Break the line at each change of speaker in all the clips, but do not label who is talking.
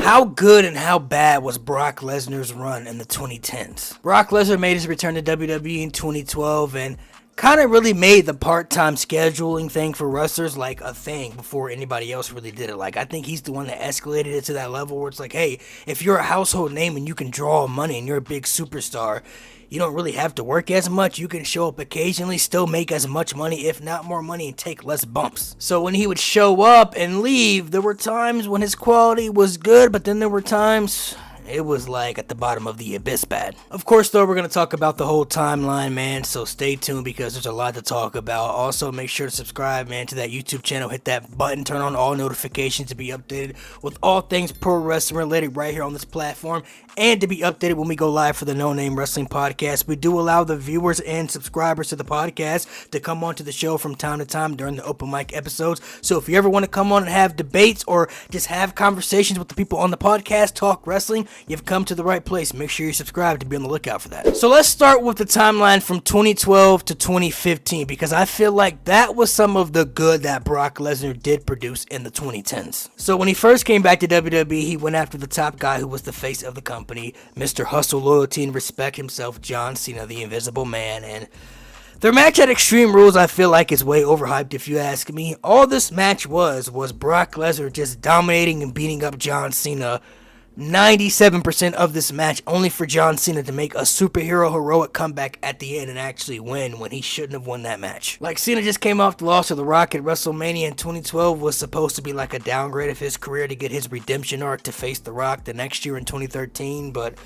How good and how bad was Brock Lesnar's run in the 2010s? Brock Lesnar made his return to WWE in 2012 and kind of really made the part-time scheduling thing for wrestlers like a thing before anybody else really did it. Like, I think he's the one that escalated it to that level where it's like, hey, if you're a household name and you can draw money and you're a big superstar, you don't really have to work as much. You can show up occasionally, still make as much money, if not more money, and take less bumps. So when he would show up and leave, there were times when his quality was good, but then there were times it was like at the bottom of the abyss bad. Of course, though, we're going to talk about the whole timeline, man, so stay tuned because there's a lot to talk about. Also, make sure to subscribe, man, to that YouTube channel. Hit that button, turn on all notifications to be updated with all things pro wrestling related right here on this platform, and to be updated when we go live for the No Name Wrestling Podcast. We do allow the viewers and subscribers to the podcast to come on to the show from time to time during the open mic episodes. So if you ever want to come on and have debates or just have conversations with the people on the podcast, talk wrestling, you've come to the right place. Make sure you subscribe to be on the lookout for that. So let's start with the timeline from 2012 to 2015 because I feel like that was some of the good that Brock Lesnar did produce in the 2010s. So when he first came back to WWE, he went after the top guy who was the face of the company, Mr. Hustle, Loyalty, and Respect himself, John Cena, the Invisible Man, and their match at Extreme Rules, I feel like, is way overhyped if you ask me. All this match was Brock Lesnar just dominating and beating up John Cena 97% of this match, only for John Cena to make a superhero heroic comeback at the end and actually win when he shouldn't have won that match. Like, Cena just came off the loss to The Rock at WrestleMania in 2012, was supposed to be like a downgrade of his career to get his redemption arc to face The Rock the next year in 2013, but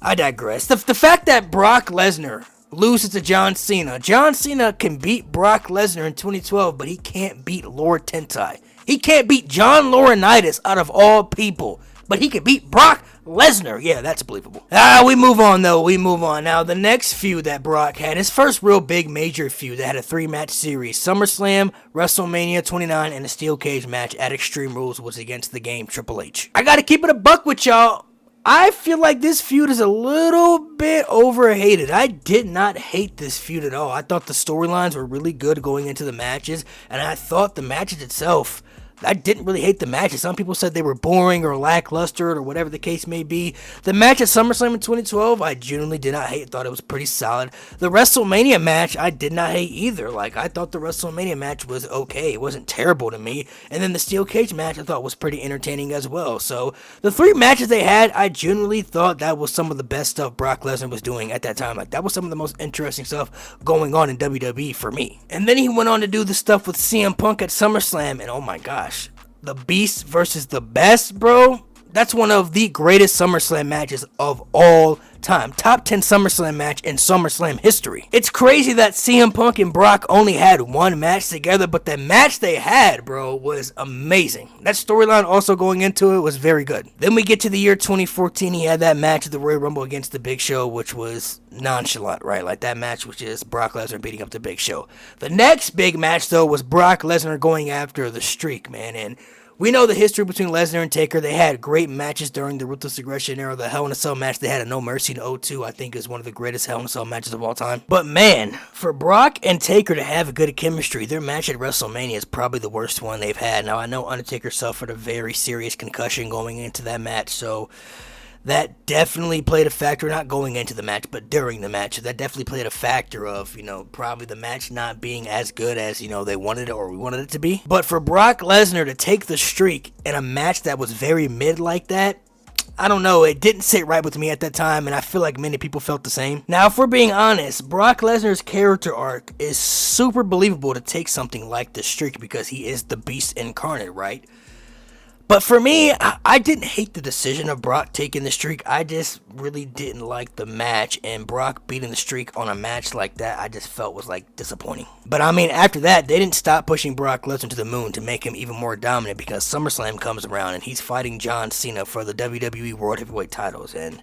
I digress. The fact that Brock Lesnar loses to John Cena can beat Brock Lesnar in 2012, but he can't beat Lord Tentai. He can't beat John Laurinaitis out of all people. But he could beat Brock Lesnar. Yeah, that's believable. We move on, though. We move on. Now, the next feud that Brock had, his first real big major feud that had a 3-match series, SummerSlam, WrestleMania 29, and a steel cage match at Extreme Rules was against the game Triple H. I gotta keep it a buck with y'all. I feel like this feud is a little bit overhated. I did not hate this feud at all. I thought the storylines were really good going into the matches, and I thought the matches itself, I didn't really hate the matches. Some people said they were boring or lackluster or whatever the case may be. The match at SummerSlam in 2012, I genuinely did not hate. Thought it was pretty solid. The WrestleMania match, I did not hate either. Like, I thought the WrestleMania match was okay. It wasn't terrible to me. And then the steel cage match, I thought was pretty entertaining as well. So, the 3 matches they had, I genuinely thought that was some of the best stuff Brock Lesnar was doing at that time. Like, that was some of the most interesting stuff going on in WWE for me. And then he went on to do the stuff with CM Punk at SummerSlam, and oh my gosh. The Beast versus the Best, bro. That's one of the greatest SummerSlam matches of all time. Top 10 SummerSlam match in SummerSlam history. It's crazy that CM Punk and Brock only had 1 match together, but the match they had, bro, was amazing. That storyline also going into it was very good. Then we get to the year 2014. He had that match at the Royal Rumble against the Big Show, which was nonchalant, right? Like that match was just Brock Lesnar beating up the Big Show. The next big match, though, was Brock Lesnar going after the Streak, man, and we know the history between Lesnar and Taker. They had great matches during the Ruthless Aggression era. The Hell in a Cell match they had at No Mercy in 2002, I think, is one of the greatest Hell in a Cell matches of all time. But man, for Brock and Taker to have a good chemistry, their match at WrestleMania is probably the worst one they've had. Now, I know Undertaker suffered a very serious concussion going into that match, so that definitely played a factor, not going into the match, but during the match. That definitely played a factor of, probably the match not being as good as, they wanted it or we wanted it to be. But for Brock Lesnar to take the streak in a match that was very mid like that, I don't know, it didn't sit right with me at that time, and I feel like many people felt the same. Now, if we're being honest, Brock Lesnar's character arc is super believable to take something like the streak because he is the Beast incarnate, right? But for me, I didn't hate the decision of Brock taking the streak. I just really didn't like the match, and Brock beating the streak on a match like that, I just felt was like disappointing. But I mean, after that, they didn't stop pushing Brock Lesnar to the moon to make him even more dominant because SummerSlam comes around and he's fighting John Cena for the WWE World Heavyweight titles, and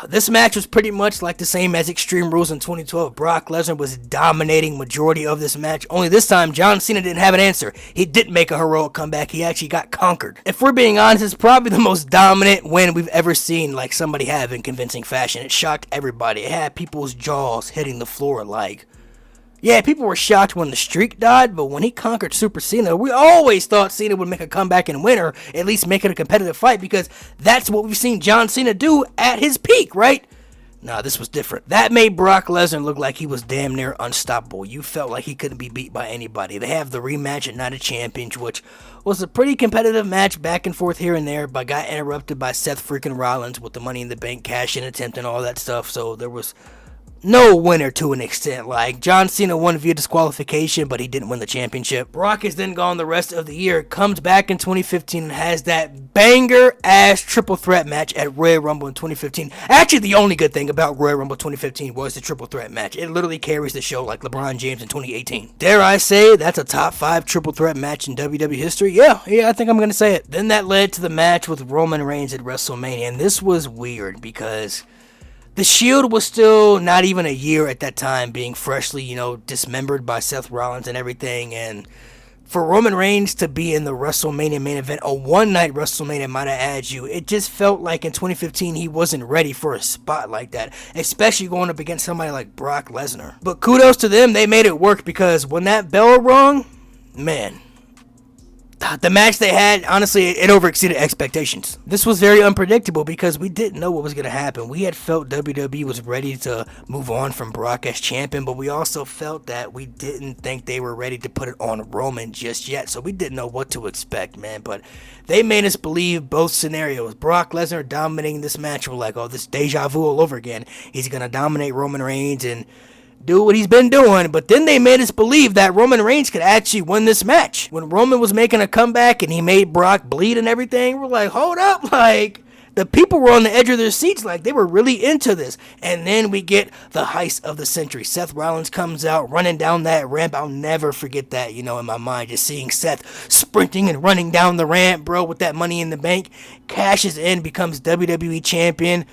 this match was pretty much like the same as Extreme Rules in 2012. Brock Lesnar was dominating majority of this match. Only this time, John Cena didn't have an answer. He didn't make a heroic comeback. He actually got conquered. If we're being honest, it's probably the most dominant win we've ever seen like somebody have in convincing fashion. It shocked everybody. It had people's jaws hitting the floor like, Yeah, people were shocked when the streak died, but when he conquered Super Cena, we always thought Cena would make a comeback and win, or at least make it a competitive fight, because that's what we've seen John Cena do at his peak, right? Nah, this was different. That made Brock Lesnar look like he was damn near unstoppable. You felt like he couldn't be beat by anybody. They have the rematch at Night of Champions, which was a pretty competitive match back and forth here and there, but got interrupted by Seth freaking Rollins with the Money in the Bank cash-in attempt and all that stuff, so there was no winner to an extent. Like, John Cena won via disqualification, but he didn't win the championship. Brock is then gone the rest of the year, comes back in 2015 and has that banger-ass triple threat match at Royal Rumble in 2015. Actually, the only good thing about Royal Rumble 2015 was the triple threat match. It literally carries the show like LeBron James in 2018. Dare I say that's a top 5 triple threat match in WWE history? Yeah, I think I'm going to say it. Then that led to the match with Roman Reigns at WrestleMania, and this was weird because the Shield was still not even a year at that time, being freshly, dismembered by Seth Rollins and everything. And for Roman Reigns to be in the WrestleMania main event, a one-night WrestleMania, might I add you, it just felt like in 2015 he wasn't ready for a spot like that, especially going up against somebody like Brock Lesnar. But kudos to them, they made it work, because when that bell rung, man, the match they had, honestly, it overexceeded expectations. This was very unpredictable because we didn't know what was going to happen. We had felt WWE was ready to move on from Brock as champion, but we also felt that we didn't think they were ready to put it on Roman just yet, so we didn't know what to expect, man. But they made us believe both scenarios. Brock Lesnar dominating this match, we're like, oh, this deja vu all over again. He's going to dominate Roman Reigns and do what he's been doing, but then they made us believe that Roman Reigns could actually win this match. When Roman was making a comeback and he made Brock bleed and everything, we're like, hold up, like, the people were on the edge of their seats, like, they were really into this. And then we get the heist of the century. Seth Rollins comes out running down that ramp. I'll never forget that, in my mind, just seeing Seth sprinting and running down the ramp, bro, with that Money in the Bank, cashes in, becomes WWE champion.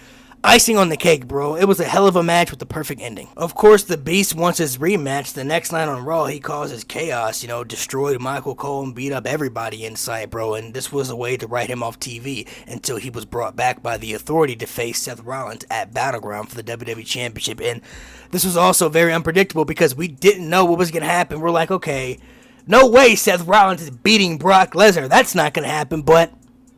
Icing on the cake, bro. It was a hell of a match with the perfect ending. Of course, the Beast wants his rematch. The next night on Raw, he causes chaos, destroyed Michael Cole and beat up everybody in sight, bro. And this was a way to write him off TV until he was brought back by the Authority to face Seth Rollins at Battleground for the WWE Championship. And this was also very unpredictable because we didn't know what was going to happen. We're like, okay, no way Seth Rollins is beating Brock Lesnar. That's not going to happen, but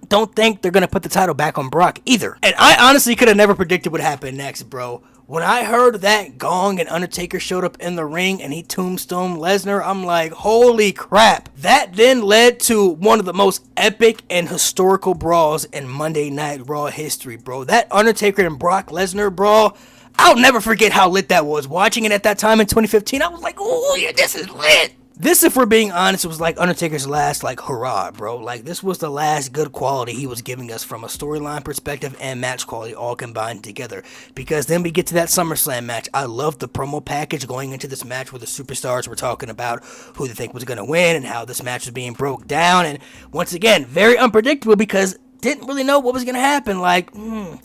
don't think they're going to put the title back on Brock either. And I honestly could have never predicted what happened next, bro. When I heard that gong and Undertaker showed up in the ring and he tombstone Lesnar, I'm like, holy crap. That then led to one of the most epic and historical brawls in Monday Night Raw history, bro. That Undertaker and Brock Lesnar brawl, I'll never forget how lit that was. Watching it at that time in 2015, I was like, oh yeah, this is lit. This, if we're being honest, was like Undertaker's last, hurrah, bro. Like, this was the last good quality he was giving us from a storyline perspective and match quality all combined together. Because then we get to that SummerSlam match. I loved the promo package going into this match where the superstars were talking about who they think was going to win and how this match was being broke down. And once again, very unpredictable because didn't really know what was going to happen.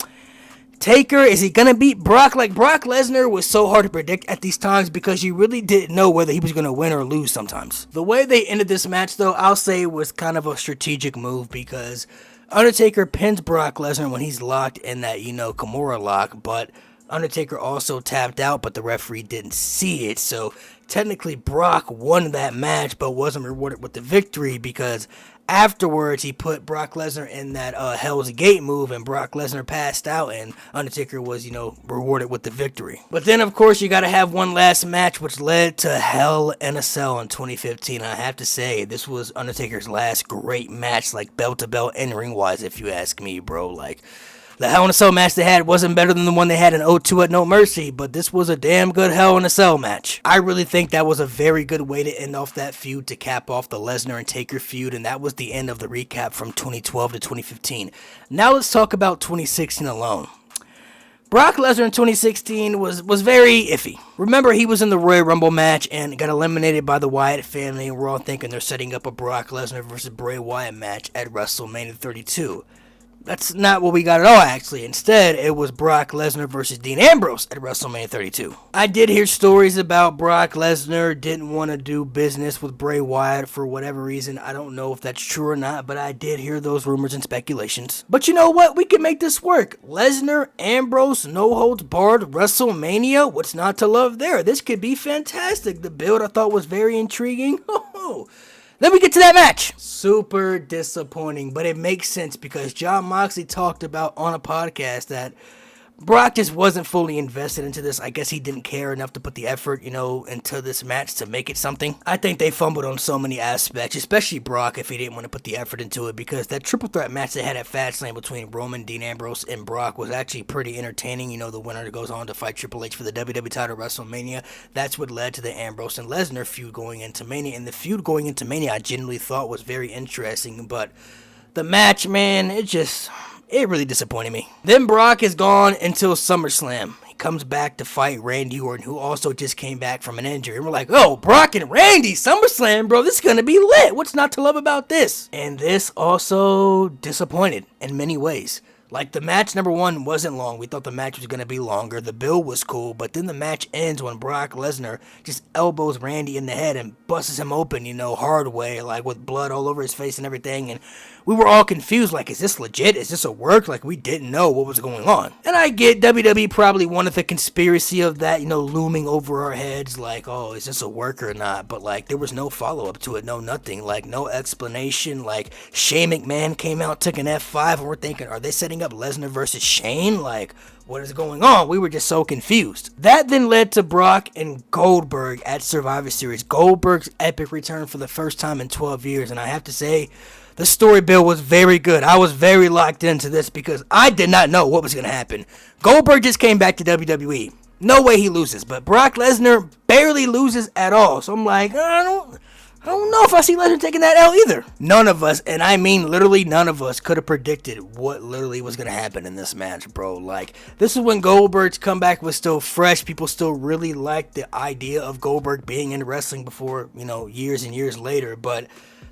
Taker, is he going to beat Brock? Like, Brock Lesnar was so hard to predict at these times because you really didn't know whether he was going to win or lose sometimes. The way they ended this match, though, I'll say was kind of a strategic move because Undertaker pins Brock Lesnar when he's locked in that, Kimura lock, but Undertaker also tapped out, but the referee didn't see it, so technically Brock won that match but wasn't rewarded with the victory because afterwards, he put Brock Lesnar in that Hell's Gate move, and Brock Lesnar passed out, and Undertaker was, rewarded with the victory. But then, of course, you got to have one last match, which led to Hell in a Cell in 2015. I have to say, this was Undertaker's last great match, belt-to-belt and ring-wise, if you ask me, bro. The Hell in a Cell match they had wasn't better than the one they had in 02 at No Mercy, but this was a damn good Hell in a Cell match. I really think that was a very good way to end off that feud to cap off the Lesnar and Taker feud, and that was the end of the recap from 2012 to 2015. Now let's talk about 2016 alone. Brock Lesnar in 2016 was very iffy. Remember, he was in the Royal Rumble match and got eliminated by the Wyatt family, and we're all thinking they're setting up a Brock Lesnar versus Bray Wyatt match at WrestleMania 32. That's not what we got at all, actually. Instead, it was Brock Lesnar versus Dean Ambrose at WrestleMania 32. I did hear stories about Brock Lesnar didn't want to do business with Bray Wyatt for whatever reason. I don't know if that's true or not, but I did hear those rumors and speculations. But you know what? We can make this work. Lesnar, Ambrose, no holds barred, WrestleMania. What's not to love there? This could be fantastic. The build I thought was very intriguing. Then we get to that match. Super disappointing, but it makes sense because Jon Moxley talked about on a podcast that Brock just wasn't fully invested into this. I guess he didn't care enough to put the effort, into this match to make it something. I think they fumbled on so many aspects, especially Brock if he didn't want to put the effort into it, because that triple threat match they had at Fastlane between Roman, Dean Ambrose, and Brock was actually pretty entertaining. The winner goes on to fight Triple H for the WWE title at WrestleMania. That's what led to the Ambrose and Lesnar feud going into Mania, and the feud going into Mania I genuinely thought was very interesting, but the match, man, it really disappointed me. Then Brock is gone until SummerSlam. He comes back to fight Randy Orton, who also just came back from an injury. And we're like, oh, Brock and Randy, SummerSlam, bro, this is going to be lit. What's not to love about this? And this also disappointed in many ways. Like, the match, number one, wasn't long. We thought the match was going to be longer. The build was cool, but then the match ends when Brock Lesnar just elbows Randy in the head and busts him open, hard way, like with blood all over his face and everything. And we were all confused, like, is this legit? Is this a work? Like, we didn't know what was going on. And I get WWE probably wanted the conspiracy of that, looming over our heads, like, oh, is this a work or not? But, like, there was no follow-up to it, no nothing, like, no explanation. Like, Shane McMahon came out, took an F5, and we're thinking, are they setting up Lesnar versus Shane? Like, what is going on? We were just so confused. That then led to Brock and Goldberg at Survivor Series. Goldberg's epic return for the first time in 12 years, and I have to say, the story build was very good. I was very locked into this because I did not know what was going to happen. Goldberg just came back to WWE. No way he loses, but Brock Lesnar barely loses at all. So I'm like, I don't know if I see Lesnar taking that L either. None of us, and I mean literally none of us, could have predicted what literally was going to happen in this match, bro. Like, this is when Goldberg's comeback was still fresh. People still really liked the idea of Goldberg being in wrestling before, years and years later. But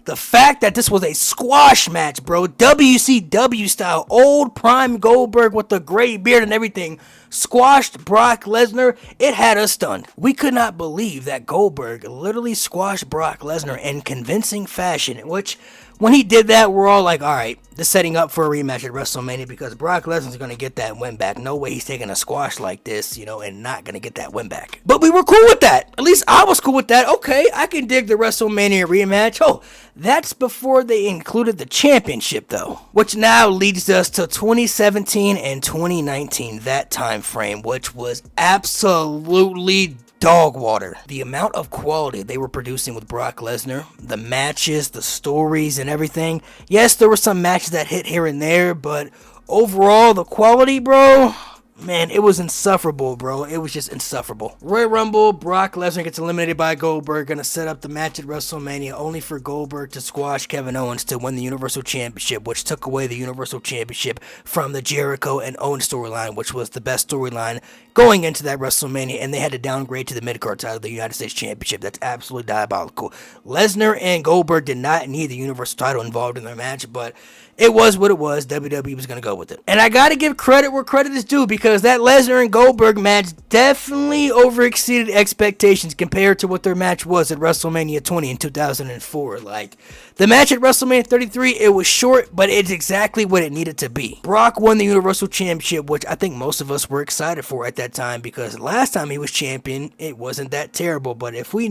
the fact that this was a squash match, bro, WCW style, old prime Goldberg with the gray beard and everything, squashed Brock Lesnar, it had us stunned. We could not believe that Goldberg literally squashed Brock Lesnar in convincing fashion, which, when he did that, we're all like, alright, this setting up for a rematch at WrestleMania because Brock Lesnar's going to get that win back. No way he's taking a squash like this, and not going to get that win back. But we were cool with that. At least I was cool with that. Okay, I can dig the WrestleMania rematch. Oh, that's before they included the championship, though. Which now leads us to 2017 and 2019, that time frame, which was absolutely dog water. The amount of quality they were producing with Brock Lesnar, the matches, the stories, and everything. Yes, there were some matches that hit here and there, but overall, the quality, bro, man, it was insufferable, bro. It was just insufferable. Royal Rumble, Brock Lesnar gets eliminated by Goldberg, gonna set up the match at WrestleMania, only for Goldberg to squash Kevin Owens to win the Universal Championship, which took away the Universal Championship from the Jericho and Owens storyline, which was the best storyline going into that WrestleMania, and they had to downgrade to the mid-card title, the United States Championship. That's absolutely diabolical. Lesnar and Goldberg did not need the Universal title involved in their match, but it was what it was. WWE was going to go with it. And I got to give credit where credit is due, because that Lesnar and Goldberg match definitely overexceeded expectations compared to what their match was at WrestleMania 20 in 2004. Like, the match at WrestleMania 33, it was short, but it's exactly what it needed to be. Brock won the Universal Championship, which I think most of us were excited for at that time, because last time he was champion, it wasn't that terrible. But if we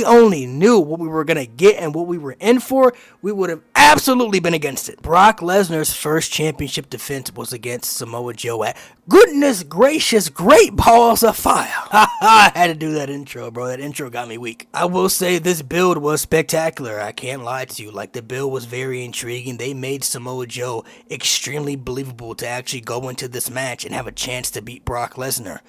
only knew what we were going to get and what we were in for, we would have absolutely been against it. Brock Lesnar's first championship defense was against Samoa Joe at, goodness gracious, great balls of fire. I had to do that intro, bro. That intro got me weak. I will say this build was spectacular. I can't lie to you. Like, the build was very intriguing. They made Samoa Joe extremely believable to actually go into this match and have a chance to beat Brock Lesnar.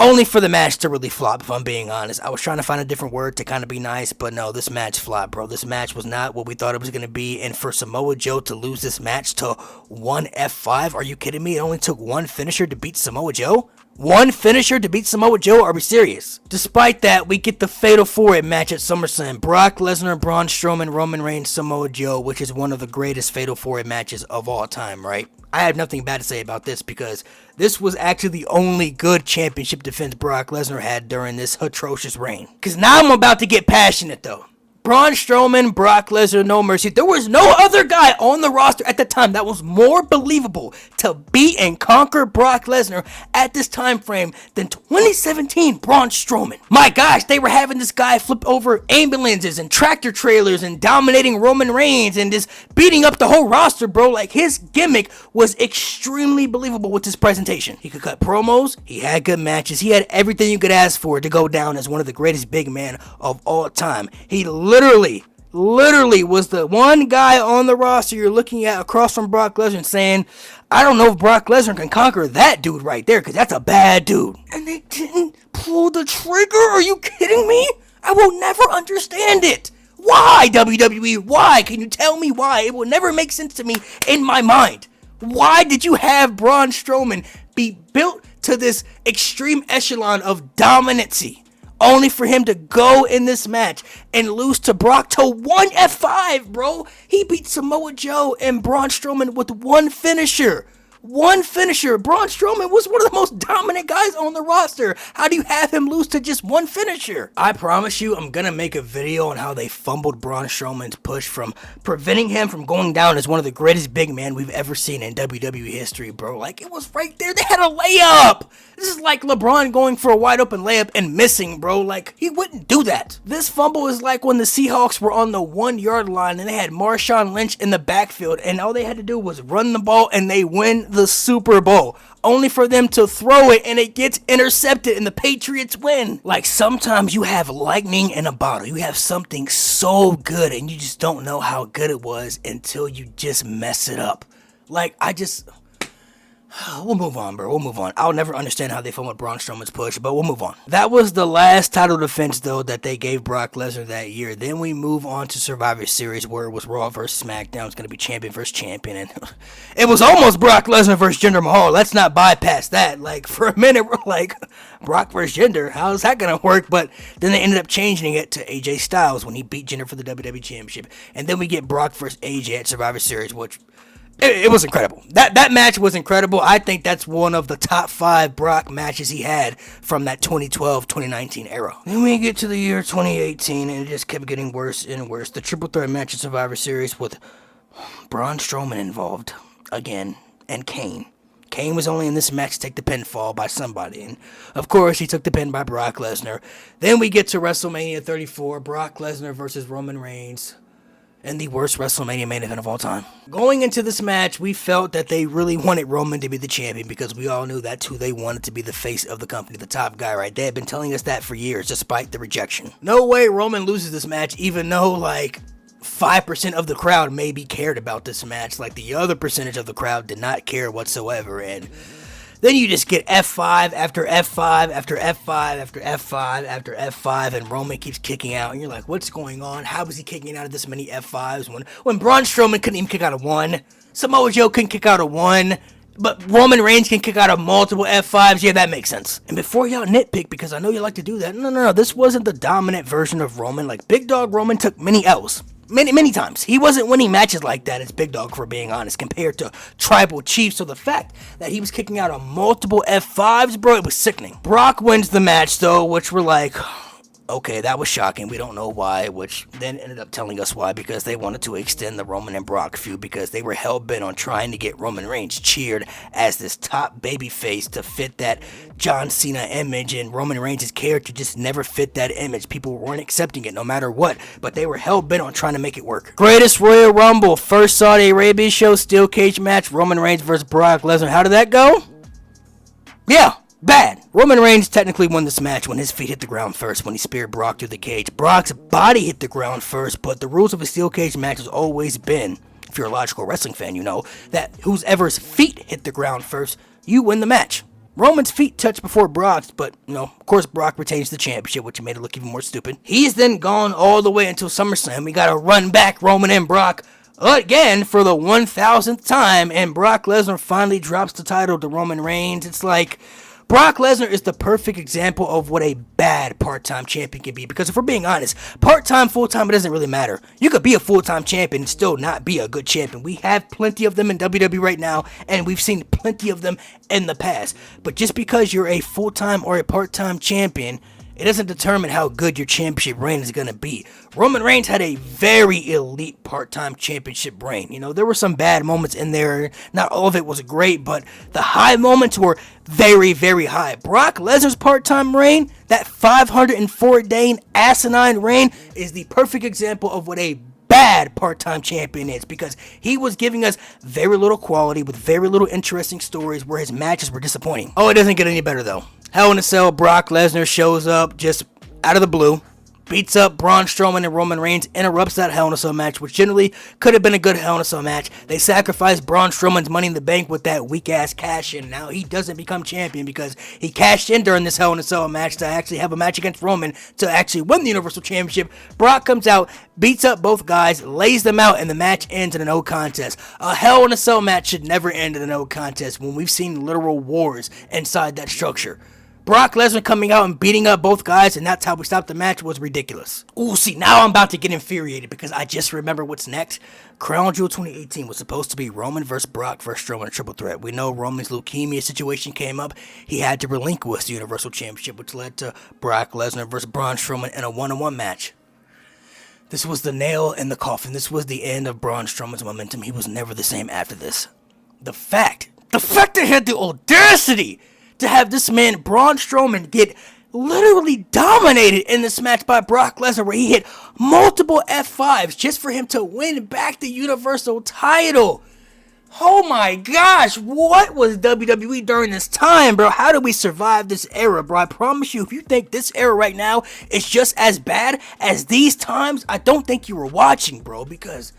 Only for the match to really flop, if I'm being honest. I was trying to find a different word to kind of be nice, but no, this match flopped, bro. This match was not what we thought it was going to be, and for Samoa Joe to lose this match to one F5, are you kidding me? It only took one finisher to beat Samoa Joe? One finisher to beat Samoa Joe? Are we serious? Despite that, we get the Fatal 4-Way match at SummerSlam. Brock Lesnar, Braun Strowman, Roman Reigns, Samoa Joe, which is one of the greatest Fatal 4-Way matches of all time, right? I have nothing bad to say about this because this was actually the only good championship defense Brock Lesnar had during this atrocious reign. Because now I'm about to get passionate, though. Braun Strowman, Brock Lesnar, no mercy. There was no other guy on the roster at the time that was more believable to beat and conquer Brock Lesnar at this time frame than 2017 Braun Strowman. My gosh, they were having this guy flip over ambulances and tractor trailers and dominating Roman Reigns and just beating up the whole roster, bro. Like, his gimmick was extremely believable with his presentation. He could cut promos, he had good matches, he had everything you could ask for to go down as one of the greatest big men of all time. He literally was the one guy on the roster you're looking at across from Brock Lesnar saying, I don't know if Brock Lesnar can conquer that dude right there, because that's a bad dude. And they didn't pull the trigger? Are you kidding me? I will never understand it. Why, WWE? Why? Can you tell me why? It will never make sense to me in my mind. Why did you have Braun Strowman be built to this extreme echelon of dominancy, only for him to go in this match and lose to Brock to one F5, bro? He beat Samoa Joe and Braun Strowman with one finisher. One finisher. Braun Strowman was one of the most dominant guys on the roster. How do you have him lose to just one finisher? I promise you, I'm gonna make a video on how they fumbled Braun Strowman's push from preventing him from going down as one of the greatest big men we've ever seen in WWE history, bro. Like, it was right there. They had a layup. This is like LeBron going for a wide open layup and missing, bro. Like, he wouldn't do that. This fumble is like when the Seahawks were on the 1 yard line and they had Marshawn Lynch in the backfield and all they had to do was run the ball and they win the Super Bowl, only for them to throw it and it gets intercepted and the Patriots win. Like, sometimes you have lightning in a bottle. You have something so good and you just don't know how good it was until you just mess it up. Like, we'll move on, bro. We'll move on. I'll never understand how they fumbled Braun Strowman's push, but we'll move on. That was the last title defense, though, that they gave Brock Lesnar that year. Then we move on to Survivor Series, where it was Raw vs. SmackDown. It's going to be champion versus champion, and it was almost Brock Lesnar versus Jinder Mahal. Let's not bypass that. Like, for a minute, we're like, Brock versus Jinder, how's that going to work? But then they ended up changing it to AJ Styles when he beat Jinder for the WWE Championship. And then we get Brock versus AJ at Survivor Series, which it was incredible. That match was incredible. I think that's one of the top 5 Brock matches he had from that 2012-2019 era. Then we get to the year 2018, and it just kept getting worse and worse. The triple threat match at Survivor Series with Braun Strowman involved again, and Kane. Kane was only in this match to take the pinfall by somebody, and of course he took the pin by Brock Lesnar. Then we get to WrestleMania 34, Brock Lesnar versus Roman Reigns, and the worst WrestleMania main event of all time. Going into this match, we felt that they really wanted Roman to be the champion because we all knew that's who they wanted to be the face of the company, the top guy, right? They had been telling us that for years, despite the rejection. No way Roman loses this match, even though, like, 5% of the crowd maybe cared about this match. Like, the other percentage of the crowd did not care whatsoever, and then you just get F5 after F5 after F5 after F5 after F5, and Roman keeps kicking out, and you're like, what's going on? How is he kicking out of this many F5s when Braun Strowman couldn't even kick out of one? Samoa Joe couldn't kick out of one, but Roman Reigns can kick out of multiple F5s. Yeah, that makes sense. And before y'all nitpick, because I know you like to do that, no, this wasn't the dominant version of Roman. Like, Big Dog Roman took many L's. Many times. He wasn't winning matches like that as Big Dog, for being honest, compared to Tribal Chief. So the fact that he was kicking out of multiple F5s, bro, it was sickening. Brock wins the match, though, which we're like, okay, that was shocking. We don't know why, which then ended up telling us why, because they wanted to extend the Roman and Brock feud because they were hell-bent on trying to get Roman Reigns cheered as this top babyface to fit that John Cena image, and Roman Reigns' character just never fit that image. People weren't accepting it no matter what, but they were hell-bent on trying to make it work. Greatest Royal Rumble, first Saudi Arabia show, steel cage match, Roman Reigns versus Brock Lesnar. How did that go? Yeah. Bad. Roman Reigns technically won this match when his feet hit the ground first, when he speared Brock through the cage. Brock's body hit the ground first, but the rules of a steel cage match has always been, if you're a logical wrestling fan, you know, that whoever's feet hit the ground first, you win the match. Roman's feet touched before Brock's, but, you know, of course Brock retains the championship, which made it look even more stupid. He's then gone all the way until SummerSlam. We gotta run back Roman and Brock again for the 1,000th time, and Brock Lesnar finally drops the title to Roman Reigns. It's like, Brock Lesnar is the perfect example of what a bad part-time champion can be. Because if we're being honest, part-time, full-time, it doesn't really matter. You could be a full-time champion and still not be a good champion. We have plenty of them in WWE right now, and we've seen plenty of them in the past. But just because you're a full-time or a part-time champion, it doesn't determine how good your championship reign is going to be. Roman Reigns had a very elite part-time championship reign. You know, there were some bad moments in there. Not all of it was great, but the high moments were very, very high. Brock Lesnar's part-time reign, that 504-day asinine reign, is the perfect example of what a bad part-time champion is, because he was giving us very little quality with very little interesting stories where his matches were disappointing. Oh, it doesn't get any better though. Hell in a Cell, Brock Lesnar shows up just out of the blue, beats up Braun Strowman, and Roman Reigns interrupts that Hell in a Cell match, which generally could have been a good Hell in a Cell match. They sacrificed Braun Strowman's Money in the Bank with that weak-ass cash-in. Now he doesn't become champion because he cashed in during this Hell in a Cell match to actually have a match against Roman to actually win the Universal Championship. Brock comes out, beats up both guys, lays them out, and the match ends in a no contest. A Hell in a Cell match should never end in a no contest when we've seen literal wars inside that structure. Brock Lesnar coming out and beating up both guys, and that's how we stopped the match, was ridiculous. Ooh, see, now I'm about to get infuriated because I just remember what's next. Crown Jewel 2018 was supposed to be Roman versus Brock versus Strowman triple threat. We know Roman's leukemia situation came up. He had to relinquish the Universal Championship, which led to Brock Lesnar versus Braun Strowman in a one-on-one match. This was the nail in the coffin. This was the end of Braun Strowman's momentum. He was never the same after this. The fact they had the audacity to have this man, Braun Strowman, get literally dominated in this match by Brock Lesnar, where he hit multiple F5s just for him to win back the Universal title. Oh my gosh, what was WWE during this time, bro? How did we survive this era, bro? I promise you, if you think this era right now is just as bad as these times, I don't think you were watching, bro, because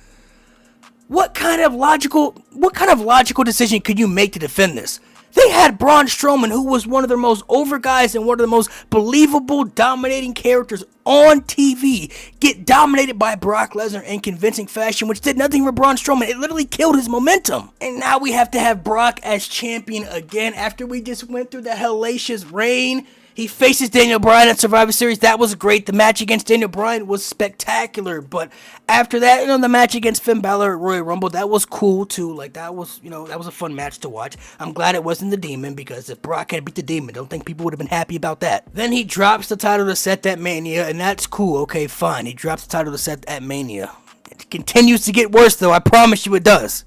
what kind of logical decision could you make to defend this? They had Braun Strowman, who was one of the most over guys and one of the most believable, dominating characters on TV, get dominated by Brock Lesnar in convincing fashion, which did nothing for Braun Strowman. It literally killed his momentum. And now we have to have Brock as champion again after we just went through the hellacious reign. He faces Daniel Bryan at Survivor Series. That was great. The match against Daniel Bryan was spectacular. But after that, the match against Finn Balor at Royal Rumble, that was cool too. Like, that was a fun match to watch. I'm glad it wasn't the Demon, because if Brock had beat the Demon, I don't think people would have been happy about that. Then he drops the title to Seth at Mania, and that's cool. Okay, fine. He drops the title to Seth at Mania. It continues to get worse, though. I promise you it does.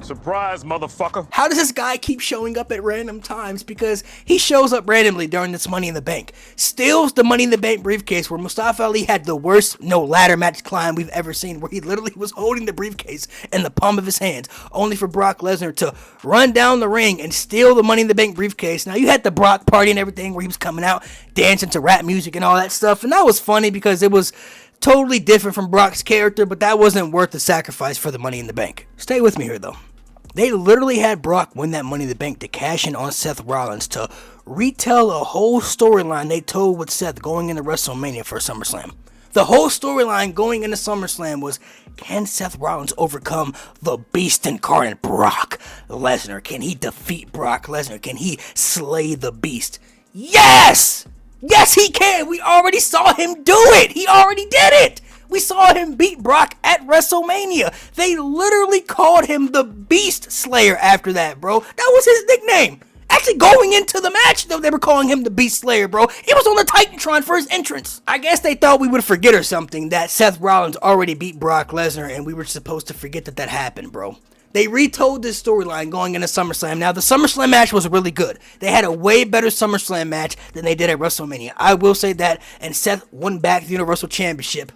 Surprise, motherfucker.
How does this guy keep showing up at random times? Because he shows up randomly during this Money in the Bank. Steals the Money in the Bank briefcase, where Mustafa Ali had the worst ladder match climb we've ever seen, where he literally was holding the briefcase in the palm of his hands, only for Brock Lesnar to run down the ring and steal the Money in the Bank briefcase. Now, you had the Brock party and everything, where he was coming out, dancing to rap music and all that stuff, and that was funny because it was totally different from Brock's character, but that wasn't worth the sacrifice for the Money in the Bank. Stay with me here, though. They literally had Brock win that Money in the Bank to cash in on Seth Rollins, to retell a whole storyline they told with Seth going into WrestleMania for SummerSlam. The whole storyline going into SummerSlam was, can Seth Rollins overcome the beast incarnate Brock Lesnar? Can he defeat Brock Lesnar? Can he slay the beast? Yes! Yes, he can! We already saw him do it! He already did it! We saw him beat Brock at WrestleMania. They literally called him the Beast Slayer after that, bro. That was his nickname. Actually, going into the match, though, they were calling him the Beast Slayer, bro. He was on the Titantron for his entrance. I guess they thought we would forget or something that Seth Rollins already beat Brock Lesnar, and we were supposed to forget that happened, bro. They retold this storyline going into SummerSlam. Now, the SummerSlam match was really good. They had a way better SummerSlam match than they did at WrestleMania. I will say that, and Seth won back the Universal Championship.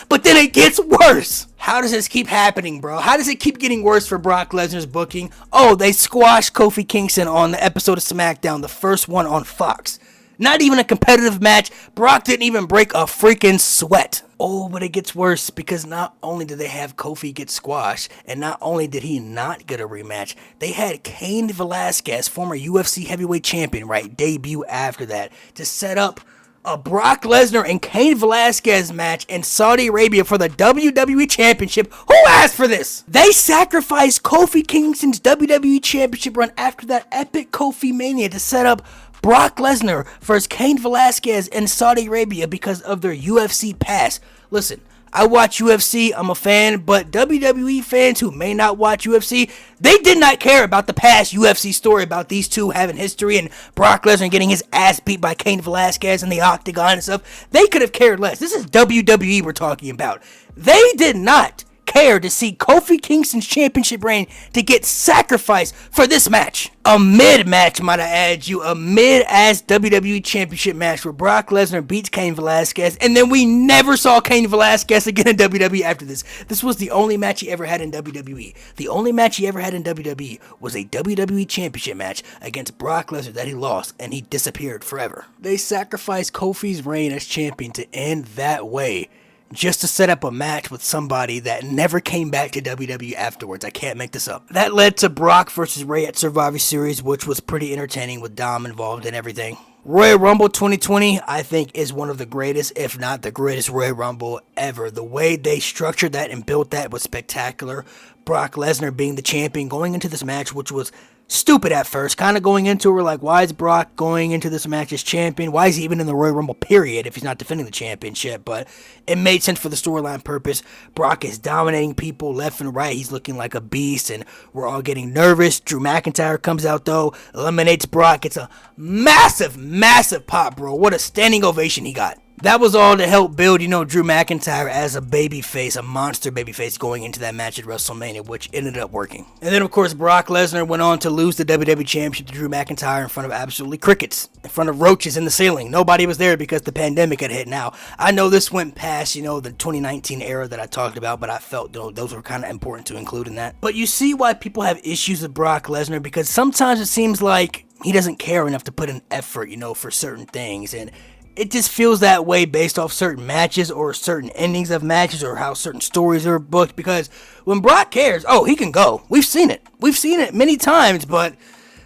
But then it gets worse. How does this keep happening, bro? How does it keep getting worse for Brock Lesnar's booking? Oh, they squashed Kofi Kingston on the episode of SmackDown, the first one on Fox. Not even a competitive match. Brock didn't even break a freaking sweat. Oh, but it gets worse, because not only did they have Kofi get squashed, and not only did he not get a rematch, they had Cain Velasquez, former UFC heavyweight champion, right, debut after that, to set up a Brock Lesnar and Cain Velasquez match in Saudi Arabia for the WWE Championship. Who asked for this? They sacrificed Kofi Kingston's WWE Championship run after that epic Kofi Mania to set up Brock Lesnar versus Cain Velasquez in Saudi Arabia because of their UFC pass. Listen, I watch UFC, I'm a fan, but WWE fans who may not watch UFC, they did not care about the past UFC story about these two having history and Brock Lesnar getting his ass beat by Cain Velasquez in the octagon and stuff. They could have cared less. This is WWE we're talking about. They did not care to see Kofi Kingston's championship reign to get sacrificed for this match. A mid-match, might I add you, a mid-ass WWE championship match where Brock Lesnar beats Cain Velasquez, and then we never saw Cain Velasquez again in WWE after this. This was the only match he ever had in WWE. The only match he ever had in WWE was a WWE championship match against Brock Lesnar that he lost, and he disappeared forever. They sacrificed Kofi's reign as champion to end that way, just to set up a match with somebody that never came back to WWE afterwards. I can't make this up. That led to Brock versus Ray at Survivor Series, which was pretty entertaining with Dom involved and everything. Royal Rumble 2020, I think, is one of the greatest, if not the greatest Royal Rumble ever. The way they structured that and built that was spectacular. Brock Lesnar being the champion going into this match, which was stupid at first. Kind of going into it, we're like, why is Brock going into this match as champion? Why is he even in the Royal Rumble period if he's not defending the championship? But it made sense for the storyline purpose. Brock is dominating people left and right. He's looking like a beast, and we're all getting nervous. Drew McIntyre comes out, though, eliminates Brock. It's a massive, massive pop, bro. What a standing ovation he got. That was all to help build, Drew McIntyre as a babyface, a monster babyface going into that match at WrestleMania, which ended up working. And then, of course, Brock Lesnar went on to lose the WWE Championship to Drew McIntyre in front of absolutely crickets, in front of roaches in the ceiling. Nobody was there because the pandemic had hit. Now, I know this went past, the 2019 era that I talked about, but I felt those were kind of important to include in that. But you see why people have issues with Brock Lesnar, because sometimes it seems like he doesn't care enough to put in effort, for certain things, and it just feels that way based off certain matches or certain endings of matches or how certain stories are booked, because when Brock cares, he can go. We've seen it. We've seen it many times, but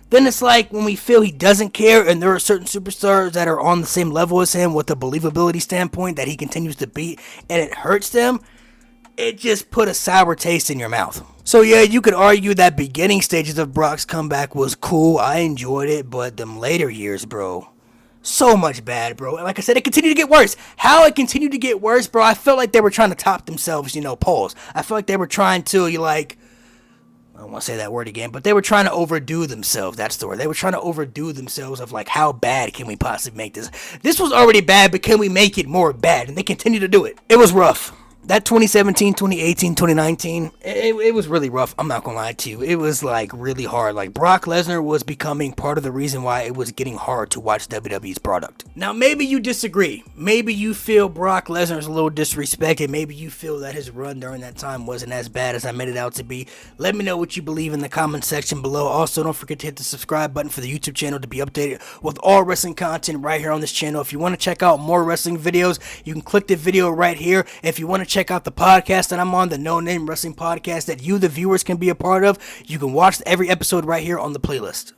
then it's like when we feel he doesn't care and there are certain superstars that are on the same level as him with a believability standpoint that he continues to beat and it hurts them, it just put a sour taste in your mouth. So yeah, you could argue that beginning stages of Brock's comeback was cool. I enjoyed it, but them later years, bro, so much bad, bro. And like I said, it continued to get worse. How it continued to get worse, bro, I felt like they were trying to top themselves, pause. I felt like they were trying to, I don't want to say that word again, but they were trying to overdo themselves. That's the word. They were trying to overdo themselves of how bad can we possibly make this? This was already bad, but can we make it more bad? And they continue to do it. It was rough. That 2017, 2018, 2019, it was really rough. I'm not going to lie to you. It was really hard. Brock Lesnar was becoming part of the reason why it was getting hard to watch WWE's product. Now, maybe you disagree. Maybe you feel Brock Lesnar's a little disrespected. Maybe you feel that his run during that time wasn't as bad as I made it out to be. Let me know what you believe in the comment section below. Also, don't forget to hit the subscribe button for the YouTube channel to be updated with all wrestling content right here on this channel. If you want to check out more wrestling videos, you can click the video right here. If you want to check out the podcast that I'm on, the No Name Wrestling Podcast that you, the viewers, can be a part of, you can watch every episode right here on the playlist.